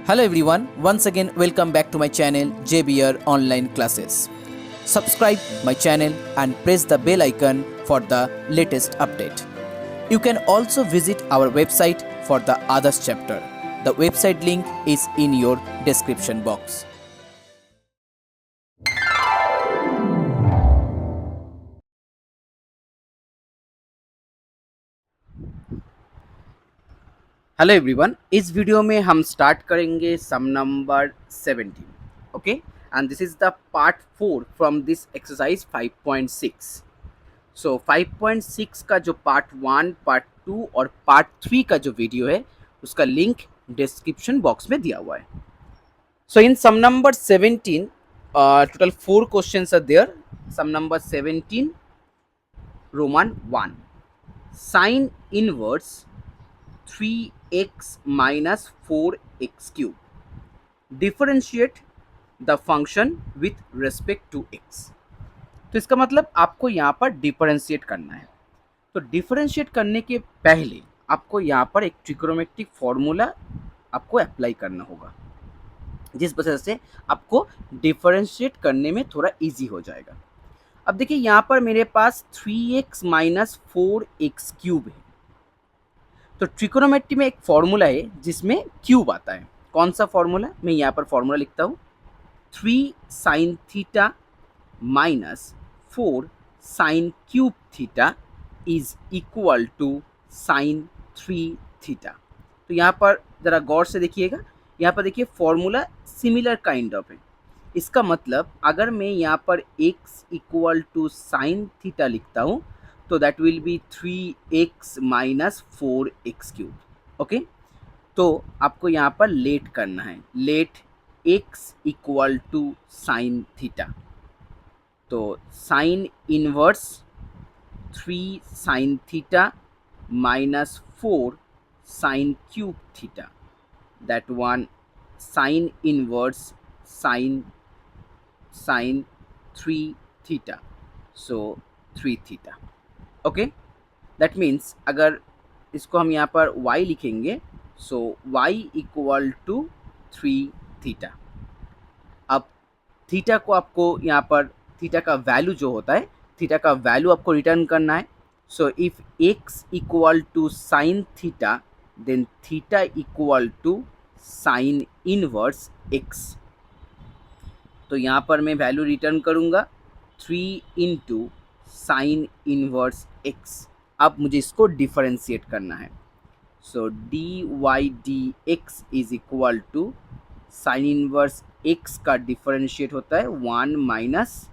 Hello everyone, once again welcome back to my channel JBR Online Classes. Subscribe my channel and press the bell icon for the latest update. You can also visit our website for the others chapter. The website link is in your description box. Hello everyone, इस video में हम start करेंगे sum number 17. Okay, and this is the part 4 from this exercise 5.6. So 5.6 का जो part 1, part 2 और part 3 का जो video है उसका लिंक डिस्क्रिप्शन बॉक्स में दिया हुआ है. So in sum number 17 total 4 questions are there. Sum number 17 roman 1, sine inverse 3x minus 4x cube. Differentiate the function with respect to x. तो इसका मतलब आपको यहाँ पर डिफरेंशिएट करना है. तो डिफरेंशिएट करने के पहले आपको यहाँ पर एक ट्रिग्नोमेट्रिक फॉर्मूला आपको अप्लाई करना होगा, जिस वजह से आपको डिफरेंशिएट करने में थोड़ा इजी हो जाएगा. अब देखिए यहाँ पर मेरे पास 3x माइनस 4x क्यूब है. तो ट्रिकोनोमेट्री में एक फॉर्मूला है जिसमें क्यूब आता है. कौन सा फॉर्मूला? मैं यहाँ पर फॉर्मूला लिखता हूँ. 3 sine theta minus 4 sine cube theta is equal to sine 3 theta. तो यहाँ पर ज़रा गौर से देखिएगा. यहाँ पर देखिए फॉर्मूला सिमिलर काइंड ऑफ है. इसका मतलब अगर मैं यहाँ पर x equal to sine theta लिखता हूँ तो that will be 3x minus 4x cube. Okay, तो आपको यहाँ पर लेट करना है. Let x equal to sine theta. तो sine inverse 3 sine theta minus 4 sine cube theta, that one sine inverse sine 3 theta, so 3 theta. Okay, that means अगर इसको हम यहाँ पर y लिखेंगे so y equal to 3 theta. अब theta को आपको यहाँ पर थीटा का वैल्यू जो होता है, थीटा का वैल्यू आपको रिटर्न करना है. So if x equal to sine theta then theta equal to sine inverse x. तो यहाँ पर मैं वैल्यू रिटर्न करूँगा 3 इंटू साइन इनवर्स x. अब मुझे इसको डिफरेंशिएट करना है. So d y d x is equal to sine inverse x का डिफरेंशिएट होता है 1 minus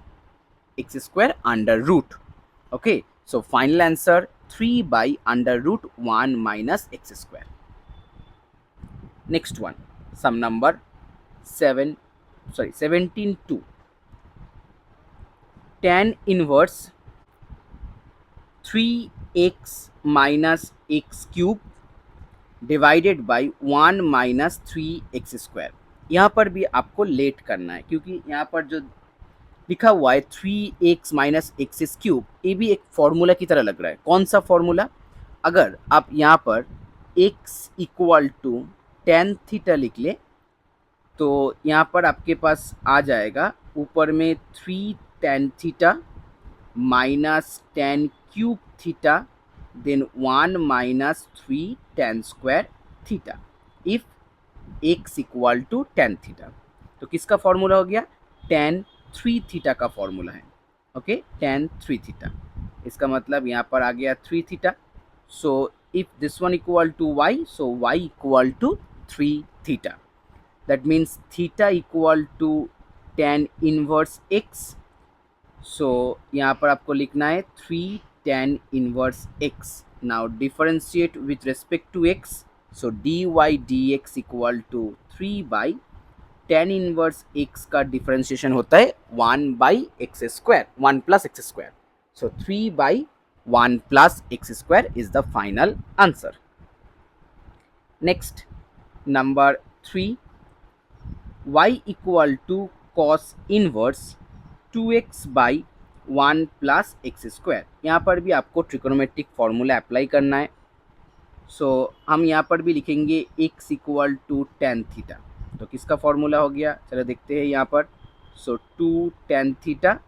x square under root. Okay, so final answer 3 by under root 1 minus x square. Next one, sum number 17(2), tan inverse 3x minus x cube divided by 1 minus 3x square. यहाँ पर भी आपको late करना है क्योंकि यहाँ पर जो लिखा हुआ है 3x माइनस एक्स क्यूब, ये भी एक फॉर्मूला की तरह लग रहा है. कौन सा फॉर्मूला? अगर आप यहाँ पर x equal to tan theta लिख ले तो यहाँ पर आपके पास आ जाएगा ऊपर में 3 tan theta minus tan cube theta then 1 minus 3 tan square theta if x equal to tan theta. तो किसका फॉर्मूला हो गया? tan 3 थीटा का फॉर्मूला है. Okay, tan 3 theta. इसका मतलब यहाँ पर आ गया 3 theta. So if this one equal to y, so y equal to 3 theta. That means theta equal to tan inverse x. So यहाँ पर आपको लिखना है 3 tan inverse x. Now differentiate with respect to x. So d y d x equal to 3 by tan inverse x का differentiation होता है 1 by x square, 1 plus x square. So 3 by 1 plus x square is the final answer. Next number 3, y equal to cos inverse 2x by 1 plus x square. यहाँ पर भी आपको trigonometric formula apply करना है. सो हम यहाँ पर भी लिखेंगे x equal to tan theta. तो किसका फॉर्मूला हो गया, चलो देखते हैं यहाँ पर। सो 2 tan थीटा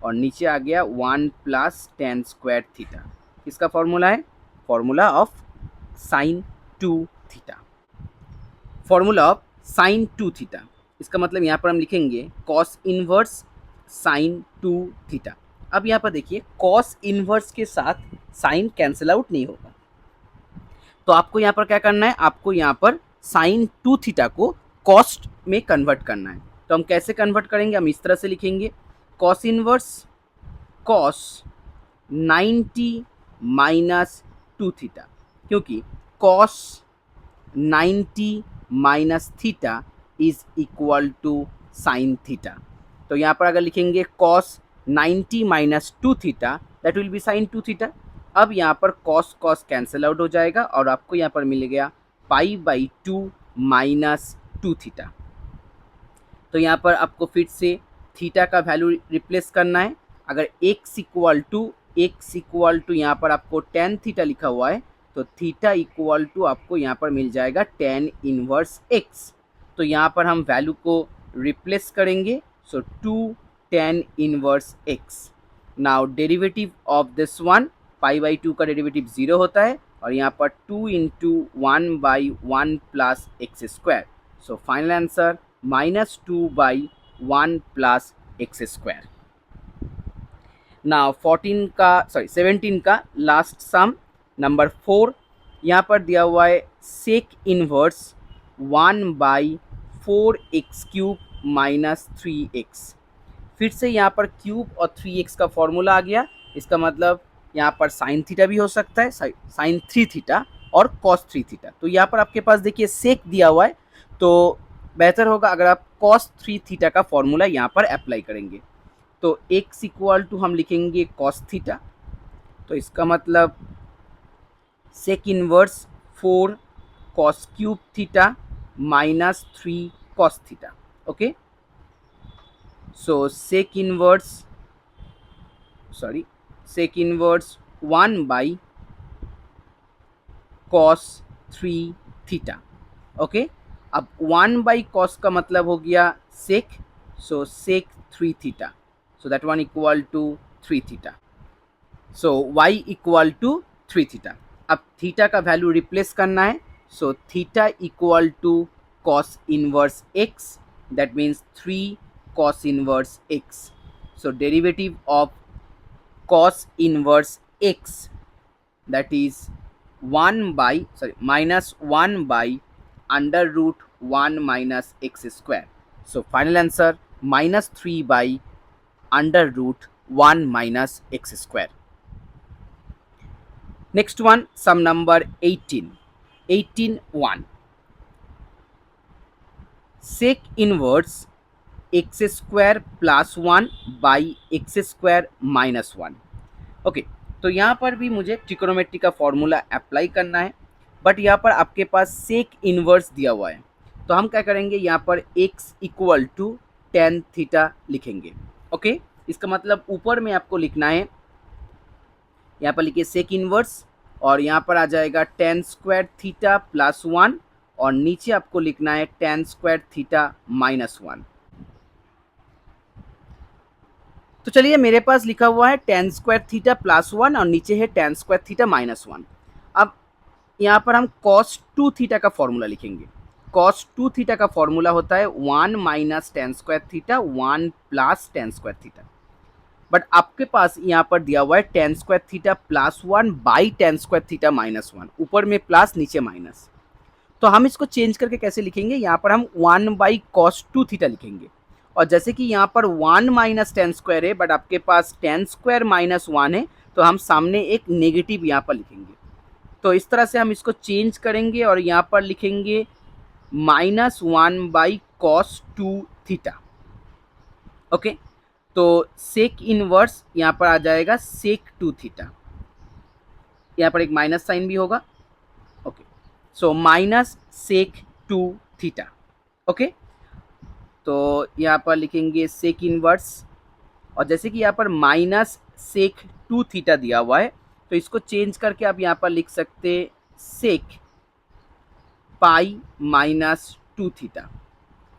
और नीचे आ गया 1 प्लस tan स्क्वायर थीटा। किसका फॉर्मूला है, formula of sine 2 theta, formula of sine 2 theta. इसका मतलब यहाँ पर हम लिखेंगे कॉस इनवर्स साइन 2 थीटा। अब यहाँ पर देखिए कॉस इनवर्स के साथ साइन कैंसिल आउट नहीं होगा, तो आपको यहाँ पर क्या करना है, आपको यहाँ पर साइन 2 थीटा को कॉस्ट में कन्वर्ट करना है। तो हम कैसे कन्वर्ट करेंगे, हम इस तरह से लिखेंगे cos inverse cos 90 minus 2 theta, क्योंकि cos 90 minus theta is equal to sine theta. तो यहाँ पर अगर लिखेंगे cos 90 minus 2 theta that will be sine 2 theta. अब यहाँ पर कॉस कॉस कैंसिल आउट हो जाएगा और आपको यहाँ पर मिल गया π/2 माइनस 2 थीटा। तो यहाँ पर आपको फिर से थीटा का वैल्यू रिप्लेस करना है। अगर x इक्वल टू यहाँ पर आपको tan थीटा लिखा हुआ है, तो थीटा इक्वल टू आपको यहाँ पर मिल जाएगा tan इनवर्स x। तो यहाँ पर हम वैल्यू को रिप्लेस करेंगे, so 2 tan inverse x। Now derivative of this one, π/2 का डेरिवेटिव 0 होता है और यहाँ पर 2 into 1/1 plus x square. So final answer -2/1 plus x square. Now 17 का लास्ट सम नंबर 4, यहाँ पर दिया हुआ है sec inverse 1/4x³ minus 3x। फिर से यहाँ पर क्यूब और 3x का फॉर्मूला आ गया। इसका मतलब यहाँ पर साइन थीटा भी हो सकता है, साइन 3 थीटा और कॉस 3 थीटा। तो यहाँ पर आपके पास देखिए सेक दिया हुआ है, तो बेहतर होगा अगर आप कॉस 3 थीटा का फॉर्मूला यहाँ पर अप्लाई करेंगे। तो x इक्वल टू हम लिखेंगे कॉस थीटा, तो इसका मतलब sec inverse 4 cos cube theta minus 3 cos theta. Okay, so sec inverse 1 cos 3 theta. Okay, अब 1 cos का मतलब हो गया sec, so sec 3 theta, so that one equal to 3 theta. So y equal to 3 theta. अब theta का value replace करना है, so theta equal to cos inverse x, that means 3 cos inverse x। So derivative of cos inverse x, that is -1 by under root 1 minus x square. So final answer -3 by under root 1 minus x square. Next one, sum number 18(1). Sec inverse x square plus 1 by x square minus 1। Okay, तो यहाँ पर भी मुझे trigonometry का formula apply करना है, but यहाँ पर आपके पास सेक इनवर्स दिया हुआ है, तो हम क्या करेंगे यहाँ पर x equal to tan theta लिखेंगे। ओके, इसका मतलब ऊपर में आपको लिखना है, यहाँ पर लिखिए सेक इनवर्स और यहाँ पर आ जाएगा tan स्क्वायर थीटा प्लस 1 और नीचे आपको लिखना है tan स्क्वायर थीटा माइनस 1। तो चलिए मेरे पास लिखा हुआ है tan स्क्वायर थीटा प्लस 1 और नीचे है tan स्क्वायर थीटा माइनस 1। अब यहाँ पर हम cos 2 थीटा का फॉर्मूला लिखेंगे। cos 2 थीटा का फॉर्मूला होता है 1 minus tan square theta 1 plus tan square theta, but आपके पास यहाँ पर दिया हुआ है tan square theta plus 1 by tan square theta minus 1, ऊपर में प्लस नीचे माइनस। तो हम इसको चेंज करके कैसे लिखेंगे, यहाँ पर हम 1 बाई cos 2 थीटा लिखेंगे, और जैसे कि यहाँ पर 1 माइनस tan स्क्वायर है बट आपके पास tan स्क्वायर माइनस 1 है, तो हम सामने एक नेगेटिव यहाँ पर लिखेंगे। तो इस तरह से हम इसको चेंज करेंगे और यहाँ पर लिखेंगे -1 बाई cos 2 थीटा। ओके, तो सेक इनवर्स यहाँ पर आ जाएगा सेक 2 थीटा, यहाँ पर एक माइनस साइन भी होगा। Okay, so minus sec 2 theta. Okay, तो यहाँ पर लिखेंगे सेक इनवर्स, और जैसे कि यहाँ पर माइनस सेक 2 थीटा दिया हुआ है, तो इसको चेंज करके आप यहाँ पर लिख सकते सेक पाई माइनस 2 थीटा।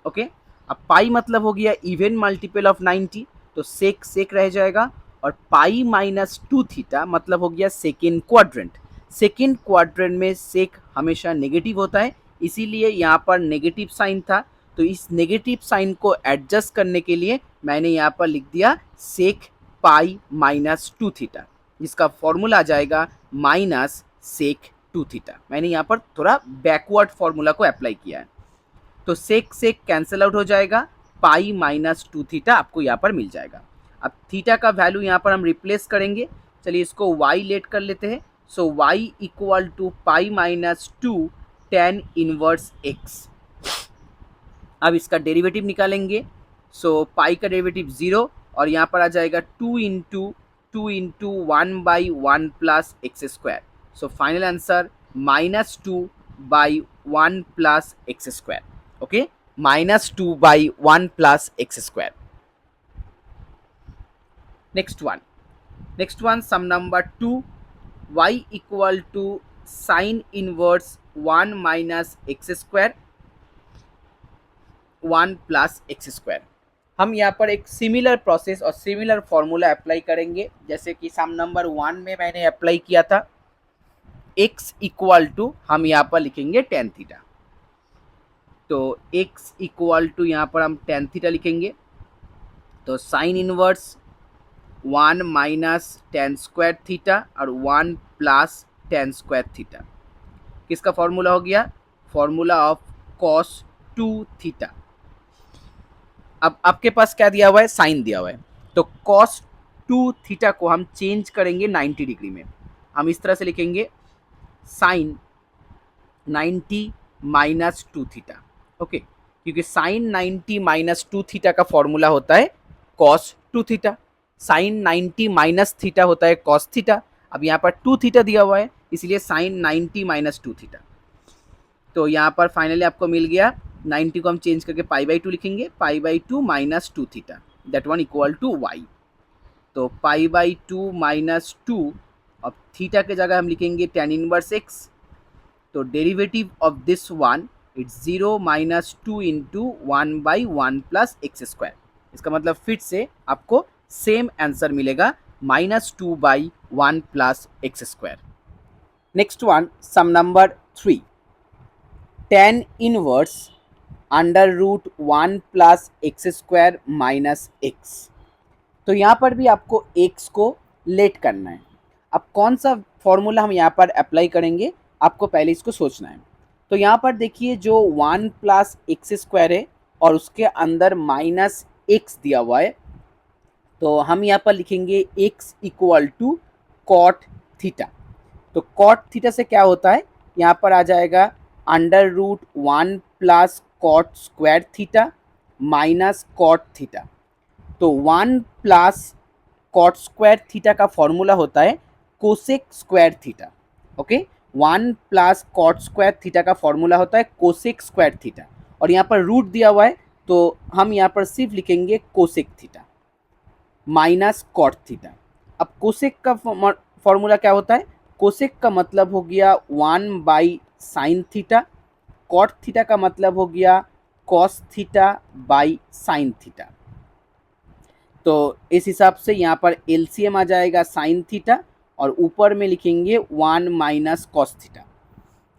ओके। अब पाई मतलब हो गया इवन मल्टीपल ऑफ 90, तो सेक सेक रह जाएगा। और पाई माइनस 2 थीटा मतलब हो गया सेकेंड क्वाड्रेंट। सेकेंड क्वाड्रेंट में सेक हमेशा नेगेटिव होता है, इसीलिए यहाँ पर नेगेटिव साइन था। तो इस नेगेटिव साइन को एडजस्ट करने के लिए मैंने यहाँ पर लिख दिया सेक पाई माइनस 2 थीटा, जिसका फॉर्मूला आ जाएगा माइनस सेक 2 थीटा। मैंने यहाँ पर थोड़ा बैकवर्ड फॉर्मूला को अप्लाई किया है। तो सेक सेक कैंसिल आउट हो जाएगा, पाई माइनस 2 थीटा आपको यहाँ पर मिल जाएगा। अब थीटा का वैल्यू यहाँ पर हम रिप्लेस करेंगे। चलिए इसको y लेट कर लेते हैं। So y equal to pi minus 2 tan inverse x। अब इसका डेरिवेटिव निकालेंगे। सो पाई का डेरिवेटिव 0 और यहाँ पर आ जाएगा 2 into 1/1 plus x square. So final answer -2/1 plus x square. Okay, -2/1 plus x square. Next one sum number 2, y equal to sine inverse 1 minus x square 1 plus x square. हम यहाँ पर एक सिमिलर प्रोसेस और similar formula apply करेंगे, जैसे कि सम number 1 में मैंने अप्लाई किया था। x इक्वल टू हम यहाँ पर लिखेंगे tan थीटा। तो x इक्वल टू यहाँ पर हम tan थीटा लिखेंगे। तो sine inverse 1 minus tan square theta और 1 प्लस tan स्क्वायर थीटा, किसका फॉर्मूला हो गया? Formula of cos 2 theta. अब आपके पास क्या दिया हुआ है? साइन दिया हुआ है। तो cos 2 थीटा को हम चेंज करेंगे 90 डिग्री में। हम इस तरह से लिखेंगे साइन 90 माइनस 2 थीटा। ओके, क्योंकि साइन 90 माइनस 2 थीटा का फॉर्मूला होता है cos 2 theta. Sine 90 minus theta होता है cos थीटा। अब यहाँ पर 2 थीटा दिया हुआ है, इसलिए साइन 90 माइनस 2 थीटा। तो यहाँ पर फाइनली आपको मिल गया 90 को हम चेंज करके π/2 लिखेंगे, π/2 minus 2 theta, that one equal to y। तो π/2 माइनस 2, अब थीटा के जगह हम लिखेंगे tan इनवर्स x। तो derivative of this one it's 0 minus 2 into 1/1 plus x square. इसका मतलब फिर से आपको सेम आंसर मिलेगा -2/1 plus x square. Next one sum number 3, tan inverse under root 1 plus x square minus x. तो यहाँ पर भी आपको x को लेट करना है। अब कौन सा फॉर्मूला हम यहाँ पर अप्लाई करेंगे, आपको पहले इसको सोचना है। तो यहाँ पर देखिए जो 1 प्लस एक्स स्क्वायर है और उसके अंदर माइनस एक्स दिया हुआ है, तो हम यहाँ पर लिखेंगे x equal to cot theta. तो कॉट थीटा से क्या होता है, यहाँ पर आ जाएगा under root 1 plus cot square theta minus cot theta. तो 1 प्लस कॉट स्क्वायर थीटा का फॉर्मूला होता है cosec square theta. Okay, 1 plus cot square theta का फॉर्मूला होता है कोसेक स्क्वायर थीटा, और यहाँ पर रूट दिया हुआ है तो हम यहाँ पर सिर्फ लिखेंगे cosec theta minus cot theta. अब कोसेक का फॉर्मूला क्या होता है? कोसेक का मतलब हो गया 1 साइन थीटा, कॉट थीटा का मतलब हो गया cos theta by sine theta. तो इस हिसाब से यहाँ पर एलसीएम आ जाएगा साइन थीटा और ऊपर में लिखेंगे 1 माइनस कॉस थीटा।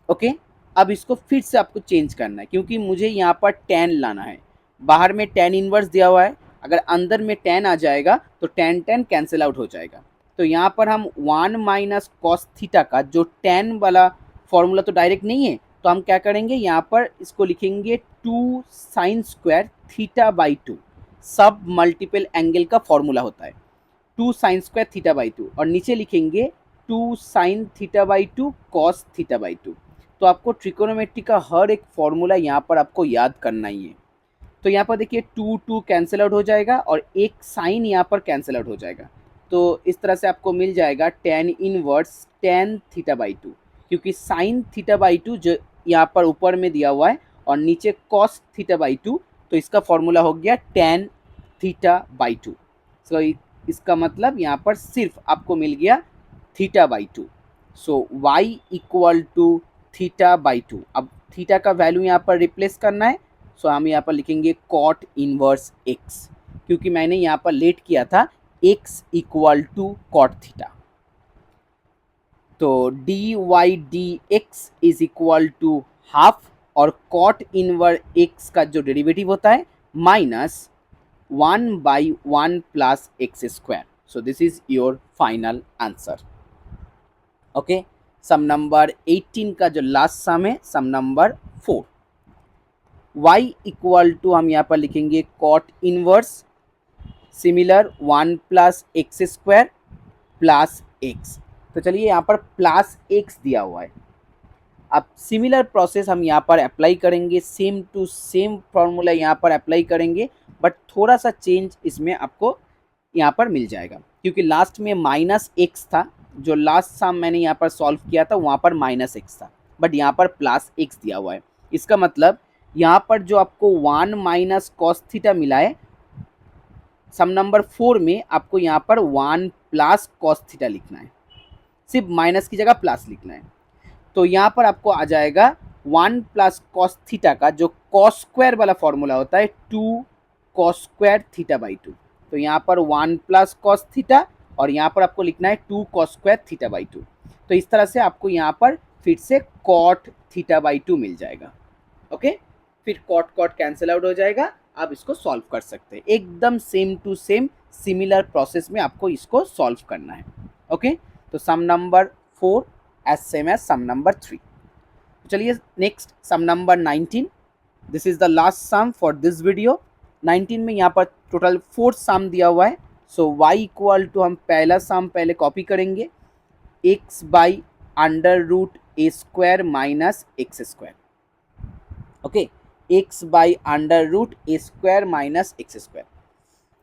ओके, अब इसको फिर से आपको चेंज करना है, क्योंकि मुझे यहाँ पर tan लाना है। बाहर में tan इनवर्स दिया हुआ है, अगर अंदर में tan आ जाएगा तो tan कैंसिल आउट हो जाएगा। तो यहाँ पर हम 1 माइनस कॉस थीटा का जो tan वाला फॉर्मूला तो डायरेक्ट नहीं है, तो हम क्या करेंगे, यहाँ पर इसको लिखेंगे 2 साइन स्क्वायर थीटा बाई 2। सब मल्टीपल एंगल का फॉर्मूला होता है 2 साइन स्क्वायर थीटा बाई 2, और नीचे लिखेंगे 2 sine theta by 2 cos theta by 2। तो आपको ट्रिकोनोमेट्री का हर एक फॉर्मूला यहाँ पर आपको याद करना ही है। तो यहाँ पर देखिए 2 कैंसिल आउट हो जाएगा और एक साइन यहाँ पर कैंसिल आउट हो जाएगा। तो इस तरह से आपको मिल जाएगा tan inverse tan theta by 2, क्योंकि साइन थीटा बाई 2 जो यहाँ पर ऊपर में दिया हुआ है और नीचे कॉस थीटा बाई 2, तो इसका फॉर्मूला हो गया tan थीटा बाई 2। सो इसका मतलब यहाँ पर सिर्फ आपको मिल गया theta by 2। So y equal to theta by 2। अब थीटा का वैल्यू यहाँ पर रिप्लेस करना है। सो हम यहाँ पर लिखेंगे कॉट इनवर्स एक्स, क्योंकि मैंने यहाँ पर लेट किया था x equal to cot theta. तो d y d x is equal to half, और कॉट इनवर्स एक्स का जो डेरिवेटिव होता है minus 1/1 plus x square. So this is your final answer. Okay, sum number 18 का जो लास्ट सम है, sum number 4। y equal to हम यहाँ पर लिखेंगे cot inverse similar 1 plus x square plus x. तो चलिए यहाँ पर प्लस एक्स दिया हुआ है। अब सिमिलर प्रोसेस हम यहाँ पर अप्लाई करेंगे, सेम टू सेम फॉर्मूला यहाँ पर अप्लाई करेंगे, बट थोड़ा सा चेंज इसमें आपको यहाँ पर मिल जाएगा, क्योंकि लास्ट में माइनस एक्स था। जो लास्ट सम मैंने यहाँ पर सॉल्व किया था वहाँ पर माइनस एक्स था, बट यहाँ पर प्लस एक्स दिया हुआ है। इसका मतलब यहाँ पर जो आपको 1 माइनस कॉस थीटा मिला है, सम नंबर 4 में आपको यहाँ पर 1 प्लस कॉस थीटा लिखना है, सिर्फ माइनस की जगह प्लस लिखना है। तो यहाँ पर आपको आ जाएगा 1 प्लस कॉस थीटा का जो कॉस स्क्वायर वाला फॉर्मूला होता है 2 कॉस स्क्वायर थीटा बाई 2। तो यहाँ पर 1 प्लस कॉस थीटा और यहाँ पर आपको लिखना है 2 कॉस स्क्वायर थीटा बाई 2। तो इस तरह से आपको यहाँ पर फिर से कॉट थीटा बाई 2 मिल जाएगा। ओके, फिर कॉट कॉट कैंसिल आउट हो जाएगा, आप इसको सॉल्व कर सकते हैं। एकदम same to same similar process में आपको इसको सॉल्व करना है। ओके, तो sum number 4 as same as sum number 3। चलिए next sum number 19। This is the last sum for this video. 19 में यहाँ पर टोटल 4 सम दिया हुआ है। सो y इक्वल टू हम पहला सम पहले कॉपी करेंगे, x by under root a square minus x square. Okay, x by under root a square minus x square.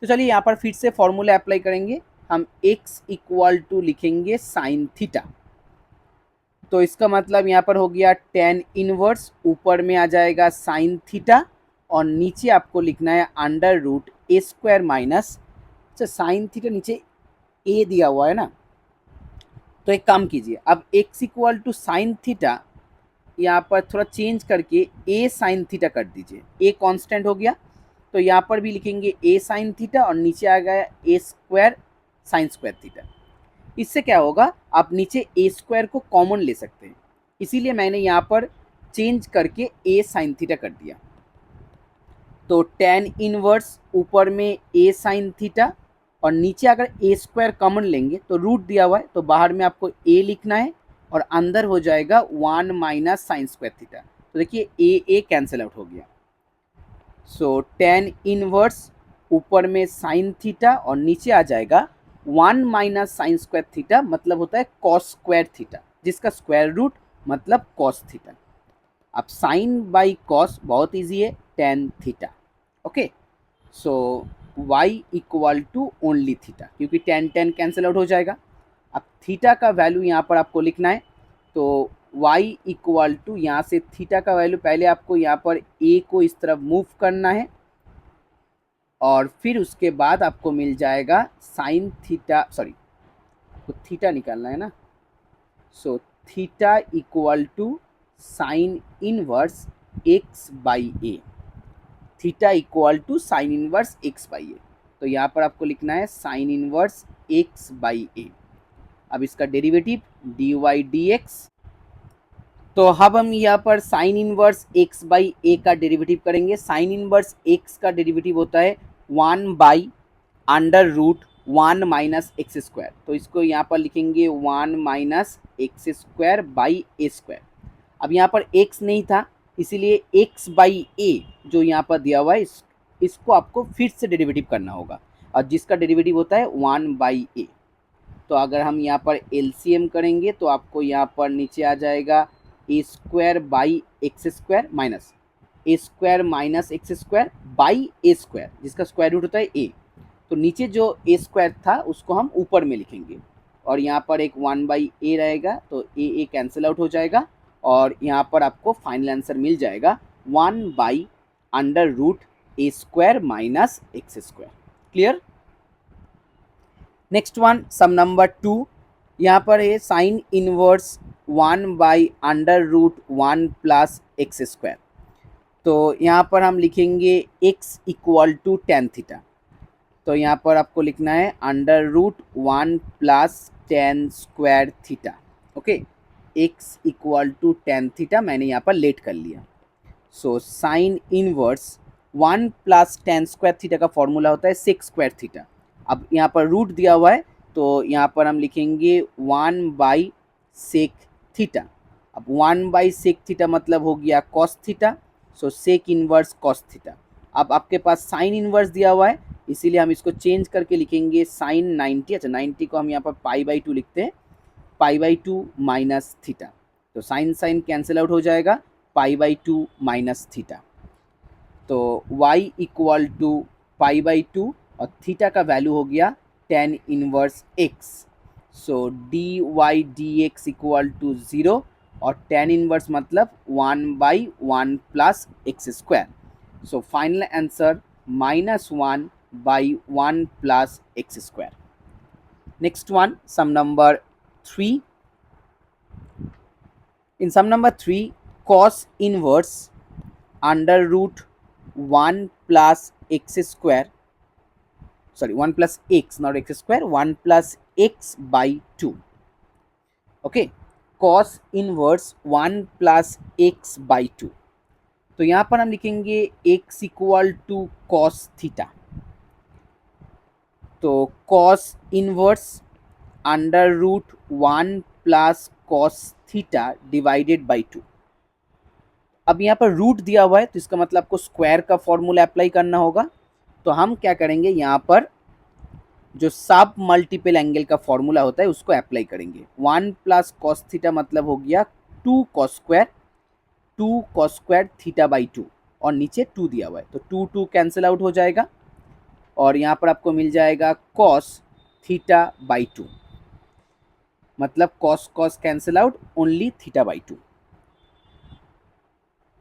तो चलिए यहाँ पर फिर से फॉर्मूला अप्लाई करेंगे। हम x इक्वल टू लिखेंगे साइन थीटा। तो इसका मतलब यहाँ पर हो गया tan इनवर्स, ऊपर में आ जाएगा साइन थीटा और नीचे आपको लिखना है under root a square minus, अच्छा साइन थीटा नीचे a दिया हुआ है ना, तो एक काम कीजिए, अब x equal to sine theta यहाँ पर थोड़ा चेंज करके a साइन थीटा कर दीजिए। a कांस्टेंट हो गया, तो यहाँ पर भी लिखेंगे a साइन थीटा और नीचे आ गया a square sine square theta. इससे क्या होगा, आप नीचे a स्क्वायर को कॉमन ले सकते हैं, इसीलिए मैंने यहाँ पर चेंज करके a साइन थीटा कर दिया। तो tan इनवर्स ऊपर में a साइन थीटा और नीचे अगर a स्क्वायर कॉमन लेंगे तो रूट दिया हुआ है, तो बाहर में आपको a लिखना है और अंदर हो जाएगा 1 माइनस साइन स्क्वायर थीटा। तो देखिए a कैंसिल आउट हो गया। सो tan इनवर्स ऊपर में साइन थीटा और नीचे आ जाएगा 1 माइनस साइन स्क्वायर थीटा, मतलब होता है कॉस स्क्वायर थीटा, जिसका स्क्वायर रूट मतलब कॉस थीटा। अब साइन बाई कॉस बहुत इजी है, tan theta. Okay, so y equal to only theta, क्योंकि tan कैंसिल आउट हो जाएगा। अब थीटा का वैल्यू यहाँ पर आपको लिखना है, तो y इक्वल टू यहाँ से थीटा का वैल्यू पहले आपको यहाँ पर a को इस तरफ मूव करना है और फिर उसके बाद आपको मिल जाएगा साइन थीटा, सॉरी तो थीटा निकालना है ना। So theta equal to sine inverse x by a, theta equal to sine inverse x by a. तो यहाँ पर आपको लिखना है sine inverse x by a. अब इसका derivative d y d x. तो अब हम यहाँ पर sine inverse x by a का डेरिवेटिव करेंगे। साइन इनवर्स एक्स का डेरिवेटिव होता है 1 by under root 1 minus x square. तो इसको यहाँ पर लिखेंगे 1 minus x square by a square. अब यहाँ पर एक्स नहीं था, इसीलिए एक्स बाई ए जो यहाँ पर दिया हुआ है इसको आपको फिर से डेरिवेटिव करना होगा, और जिसका डेरिवेटिव होता है 1 बाई ए। तो अगर हम यहाँ पर एलसीएम करेंगे तो आपको यहाँ पर नीचे आ जाएगा a square by x square minus a square minus x square by a square, जिसका स्क्वायर रूट होता है ए। तो नीचे जो ए स्क्वायर था उसको हम ऊपर में लिखेंगे और यहाँ पर एक 1 बाई ए रहेगा, तो ए कैंसिल आउट हो जाएगा और यहाँ पर आपको फाइनल आंसर मिल जाएगा 1 by under root a square minus x square. Clear. Next one sum number 2। यहाँ पर है sine inverse 1 by under root 1 plus x square. तो यहाँ पर हम लिखेंगे x equal to tan theta. तो यहाँ पर आपको लिखना है under root 1 plus tan square theta. Okay, x equal to tan theta मैंने यहाँ पर लेट कर लिया। So sine inverse 1 plus tan square theta का फॉर्मूला होता है सेक स्क्वायर थीटा। अब यहाँ पर रूट दिया हुआ है तो यहाँ पर हम लिखेंगे 1 बाई सेक थीटा। अब 1 बाई सेक थीटा मतलब हो गया कॉस थीटा, सो सेक इनवर्स कॉस थीटा। अब आपके पास साइन इनवर्स दिया हुआ है, इसीलिए हम इसको चेंज करके लिखेंगे साइन 90। अच्छा, 90 को हम यहाँ पर पाई बाई 2 लिखते हैं, पाई बाई 2 माइनस थीटा। तो साइन साइन कैंसिल आउट हो जाएगा, पाई बाई 2 माइनस थीटा। तो y equal to pi by 2 और थीटा का वैल्यू हो गया tan inverse x। So d y d x equal to 0 और टेन इनवर्स मतलब 1 by 1 plus x square. So final answer -1 by 1 plus x square. Next one, sum number 3। In sum number 3, cos inverse under root 1 plus x square, sorry 1 plus x, not x square, 1 plus x by 2. Okay, cos inverse 1 plus x by 2। तो यहाँ पर हम लिखेंगे x equal to cos theta. तो cos inverse under root 1 plus cos theta divided by 2। अब यहाँ पर root दिया हुआ है तो इसका मतलब आपको स्क्वायर का फॉर्मूला अप्लाई करना होगा। तो हम क्या करेंगे, यहाँ पर जो सब मल्टीपल एंगल का फॉर्मूला होता है उसको अप्लाई करेंगे। 1 प्लस कॉस थीटा मतलब हो गया 2 कॉस स्क्वायर थीटा बाई 2, और नीचे 2 दिया हुआ है तो 2 2 कैंसिल आउट हो जाएगा और यहाँ पर आपको मिल जाएगा कॉस थीटा बाई 2, मतलब cos cos cancel out, only theta by 2।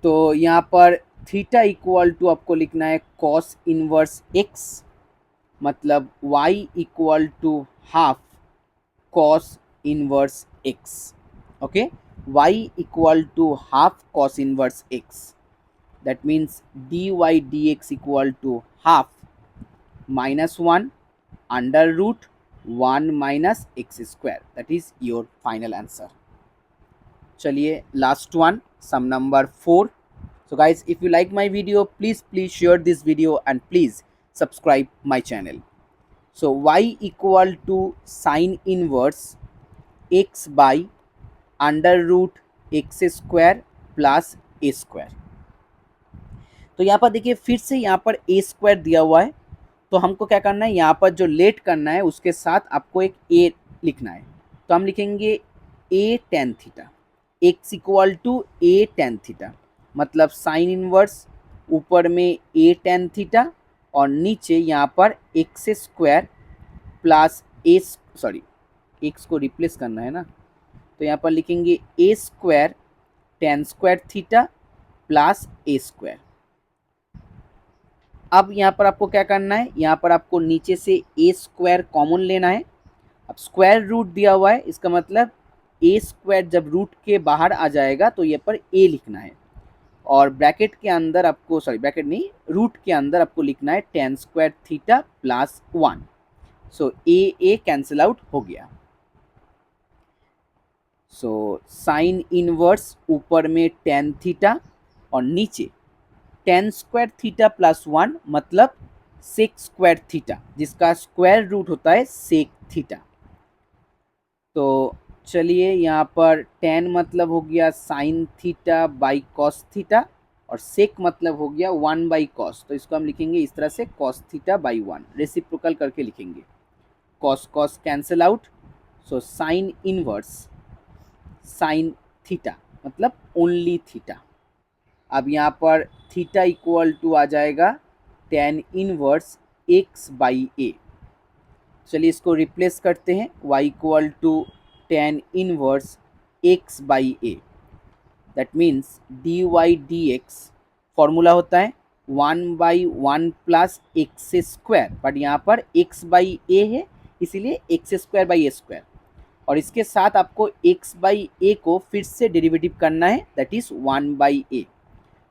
तो यहाँ पर थीटा इक्वल टू आपको लिखना है कॉस इनवर्स x, मतलब y equal to half cos inverse x। Okay, y equal to half cos inverse x, that means dy dx equal to half -1 under root 1 minus x square, that is your final answer. चलिए last one, sum number 4। So guys, if you like my video, please share this video and please subscribe my channel. So y equal to sin inverse x by under root x square plus a square। तो यहाँ पर देखिए फिर से यहाँ पर a square दिया हुआ है, तो हमको क्या करना है, यहाँ पर जो लेट करना है उसके साथ आपको एक a लिखना है। तो हम लिखेंगे a tan थीटा, x equal to a tan थीटा, मतलब साइन इनवर्स ऊपर में a tan थीटा और नीचे यहाँ पर x square plus a, sorry x को रिप्लेस करना है ना, तो यहाँ पर लिखेंगे a square tan square theta plus a square. अब यहाँ पर आपको क्या करना है, यहाँ पर आपको नीचे से a स्क्वायर कॉमन लेना है। अब स्क्वायर रूट दिया हुआ है, इसका मतलब a स्क्वायर जब रूट के बाहर आ जाएगा तो ये पर a लिखना है, और ब्रैकेट के अंदर आपको, सॉरी ब्रैकेट नहीं, रूट के अंदर आपको लिखना है tan square theta plus 1। So a cancel out हो गया। सो साइन इनवर्स ऊपर में tan थीटा और नीचे tan स्क्वायर थीटा प्लस 1 मतलब सेक स्क्वायर थीटा, जिसका स्क्वायर रूट होता है सेक थीटा। तो चलिए यहाँ पर tan मतलब हो गया sine theta by cos theta और सेक मतलब हो गया 1 बाई कॉस, तो इसको हम लिखेंगे इस तरह से कॉस थीटा बाई 1, रेसिप्रोकल करके लिखेंगे, cos cos cancel out. So sine inverse sine theta मतलब ओनली थीटा। अब यहाँ पर थीटा इक्वल टू आ जाएगा tan inverse x by a। चलिए इसको रिप्लेस करते हैं, y equal to tan inverse x by a, that means dy dx formula होता है 1 by 1 plus x square, but यहाँ पर x बाई a है इसीलिए x square by a square, और इसके साथ आपको x बाई a को फिर से डेरिवेटिव करना है, दैट इज 1 बाई a।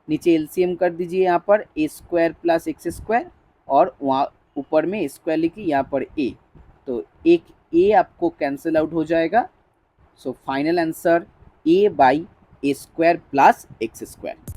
नीचे एलसीएम कर दीजिए यहाँ पर ए स्क्वायर प्लस एक्स स्क्वायर, और वहाँ ऊपर में स्क्वायर लिखिए यहाँ पर ए, तो एक ए आपको कैंसिल आउट हो जाएगा। सो final answer A by a square plus x square.